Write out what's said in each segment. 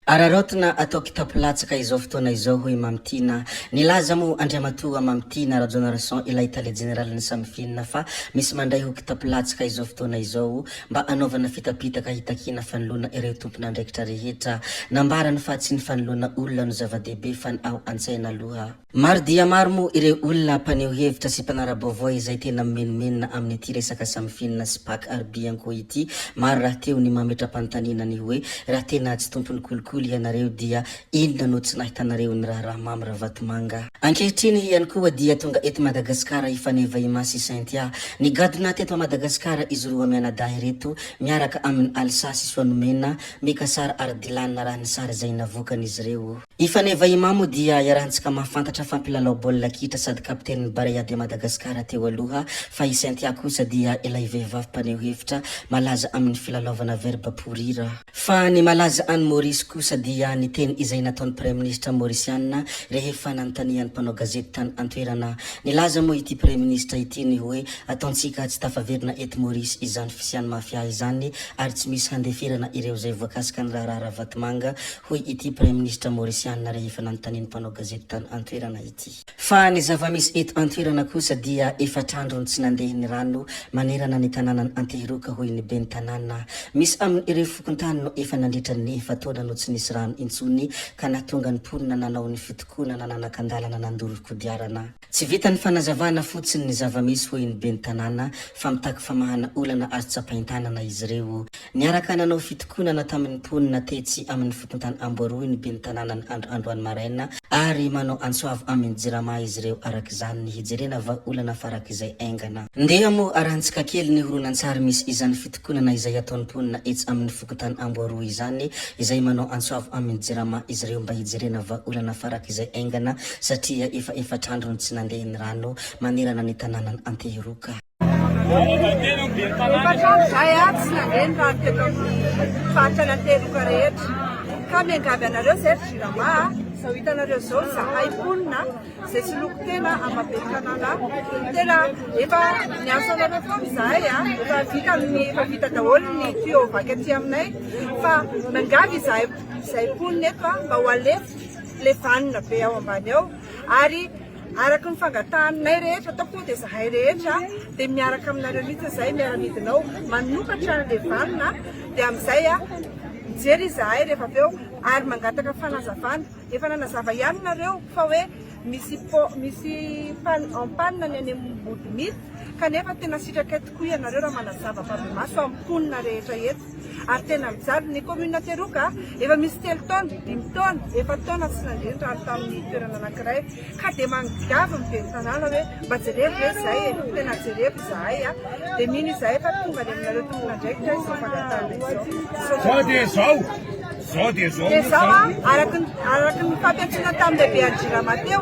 Ararotana atao kitapo-latsaka izao fotoana izao hoy Mamtina. Nilaza mo Andriamatoa Mamtina Rajonarson ilay Italia Generaliny Samifina fa misy mandray ho kitapo-latsaka izao fotoana izao mba anaovana fitapitaka hitakina fanoloana ireo tompon'andraikitra rehetra. Nambarany fa tsy ny fanoloana olona no zava-dehibe fa ny ao an-tsaina aloha. Maro dia maro mo ireo olona mpaneho hevitra sy mpanara-baovao izay tena menomenona amin'ny ity resaka Samifina sy Pâques Arbianko ity. Maro raha teo ny mametra-panontaniana ny hoe raha tena tsy tompony kolikoly ianareo dia inona no tsy nahitanareo ny raha mamy raha vatomanga. Ankehitriny ihany koa dia tonga eto Madagasikara ifaneva imasy Saintia. Ny gadona teto Madagasikara izy roa mianadahy reto miaraka amin'ny Alsasy Soanomena mikasara Ardilanina raha ny sary izay navoakan'izy ireo. Ifaneva imamo dia iarahantsika mahafantatra fampilalao baolina kitra sady kapten'ny Baraiady Madagasikara teo aloha fa i Saintia kosa dia ilay vehivavy mpaneho hevitra malaza amin'ny filalaovana verba pourrir. Fa ny malaza any Maurice kosa dia ny teny izay nataon'ny Premier Ministre Mauriciana rehefa nanontanian'ny mpanao gazety tany antoerana. Nilaza moa ity Premier Ministre ity ny hoe ataontsika tsy tafaverina eto Maurice izany fisiany mafia izany ary tsy misy handeferana ireo zay voakasika ny raha vatomanga hoy ity Premier Ministre Mauriciana rehefa nanontanian'ny mpanao gazety tany antoerana ity. Fa ny zava-misy eto antoerana kosa dia efatrandro tsy nandeha ny rano manerana ny tanànany Antehiroka hoy ny ben'ny tanàna. Misy amin'ny ireo fokontany no efa nandritra ny efatoana no tsy nisy rano intsony ka nahatonga ny mponina nanao ny fitokoana nananakandalana nandoro kodiarana. Tsy vita ny fanazavana fotsiny ny zava-misy hoy ny ben'ny tanàna fa mitaky famahana olana azo tsapain-tanana izy ireo. Niaraka nanao fitokonana tamin'ny mponina tetsy amin'ny fokontany Amboaroy ny ben'ny tanàna ny androany maraina ary manao antsoavo amin'ny jirama izy ireo arak'izany ny hijerena va olana farak'izay aingana. Ndeha mo arahantsika kely ny horonan-tsary misy izany fitokonana izay ataon'ny mponina etsy amin'ny fokontany Amboaroy izany izay manao antsoavo amin'ny jirama izy ireo mba hijerena va olana farak'izay aingana satria efatrandro ny tsy nandeha ny rano manerana ny tanànany Antehiroka. Efatrandro zay tsy nandeha ny rano teto amin'ny fatrany Antehiroka rehetra ka miangavy anareo zay jirama zao hitanareo zao zahay mponina zay tsy loko tena amabe tanàna tena efa niasa anareo foana zahay efa vita daholo ny tuyau vaky aty aminay fa miangavy zahay mponina eto mba ho alefa le vanina be ao ambany ao ary araka ny fangatahanay rehetra ataoko dia zahay rehetra dia miaraka aminareo mihitsy zahay miara-midinao manokatra le vanina dia amin'izay mijery zahay rehefa avy eo ary mangataka fanazavana efa nanazava ihany nareo fa hoe misy ampanina ny any ambody mity kanefa tena sitraka tokoa ianareo raha manazava babimaso amin'ny mponina rehetra eto ary tena mijaly ny commune Antehiroka efa misy 3 taona 5 taona efa taona tsy nandeha ny rano tamin'ny toerana anankiray ka dia mangavy miben'ny tanàna hoe mba jerevy hoe zahay tena jerevy zahay dia mino izahay fa tonga dia aminareo tompona ndraikitra izao fangatahana izao. Zao araka ny fampiantsina tamin'ny lehibe Andrirama teo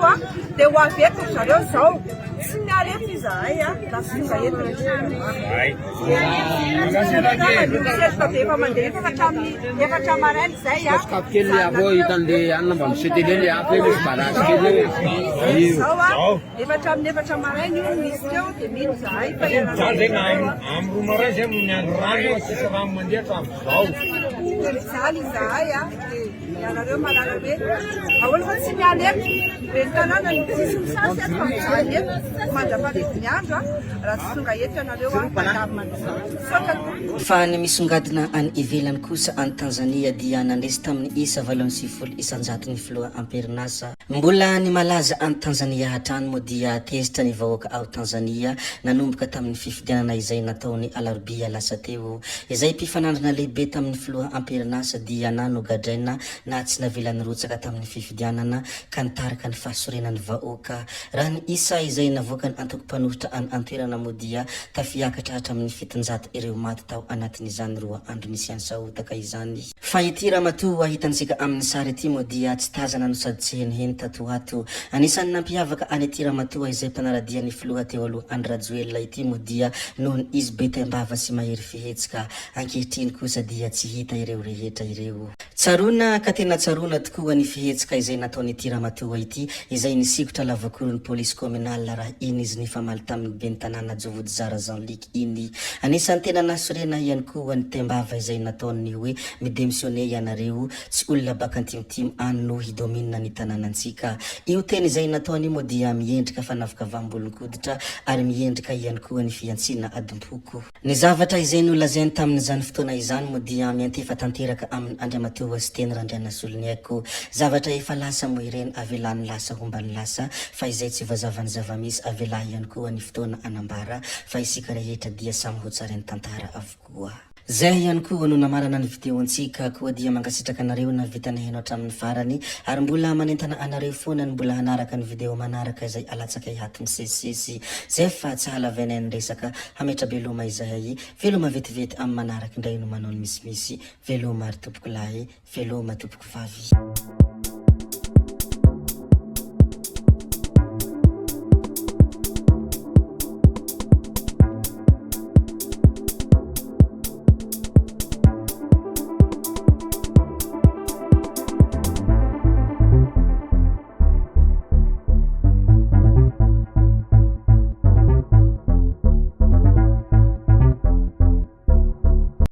dia ho avy eto zareo zao tsy miala eto izahay lasa tonga eto efa mandeha efatra maraina zay kely avao hitan'le anona mba misetelely afa misy barazy kely zao efatra amin'ny efatra maraina io misy teo dia mino zahay fa amro maray zay miandro rano sisy rano mandeha tamin'izao mijaly izahay ianareo malala hoe ahoana fa tsy miala eto ben'ny tanàna ny tsisy misasy eto fa mijaly eto mandrapaharediny andro raha tsy tonga eto ianareo fa ny misongadina any ivelany kosa any Tanzania dia nandresy tamin'ny isa 7 isanjato ny filoha amperinasa. Mbola ny malaza any Tanzania hatrany moa dia tezitra ny vahoaka ao Tanzania nanomboka tamin'ny fifidianana izay nataony alarobia lasa teo. Izay mpifanandrina lehibe tamin'ny filoha amperinasa dia nanogadraina na tsy navelany rotsaka tamin'ny fifidianana ka nitarika ny fahasorenany vahoaka. Raha ny isa izay navoaka ny antoko-panohitra any antoerana moa dia tafiakatra hatramin'ny 700 ireo maty tao anatin'izany 2 andro nisy any sahotaka izany. Fa ity ramatoa hitantsika amin'ny sary ity moa dia tsy tazana no sady tsy heniheny tato ato. Anisan'ny nampiavaka any ity ramatoa izay mpanaradia ny filoha teo aloha Andry Rajoelina ity moa dia nohony izy be tambava sy mahery fihetsika. Ankehitriny kosa dia tsy hita ireo rehetra ireo. Tsarona ka tena tsarona tokoa ny fihetsika izay nataony Ramatoa ity izay nisikotra lavakoron'ny polisy communal raha iny izy ny famaly tamin'ny ben'ny tanàna Jovody Zara Jean-Luc iny. Anisany tena nasorena ihany koa ny tembava izay nataony hoe midemissione ianareo tsy olona baka antimotimo any no hidomina ny tanànantsika. Io teny izay nataony moa dia miendrika fanavaka vambolon-koditra ary miendrika ihany koa ny fiantsina Adimpoko. Ny zavatra izay nolazainy tamin'izany fotoana izany moa dia miantefa tanteraka amin'ny Andriamatoa sy teny Randriana Solony aiko. Zavatra efa lasa moa ireny avelany lasa hombany lasa fa izay tsy vazavany zavamisy avela ihany koa ny fotoana anambara fa isika rehetra dia samy hotsarany tantara avokoa. Zay ihany koa no namarana ny videontsika koa dia mangasitraka anareo na vitana heno hatramin'ny farany ary mbola manentana anareo foana ny mbola hanaraka ny video manaraka izay alatsaka ihatiny sesisesy zay fa tsy halavana ny resaka hametra beloma izay veloma vetivety amin'ny manaraka indray no manao ny misimisy veloma ary tompoko lahy veloma tompoko vavy.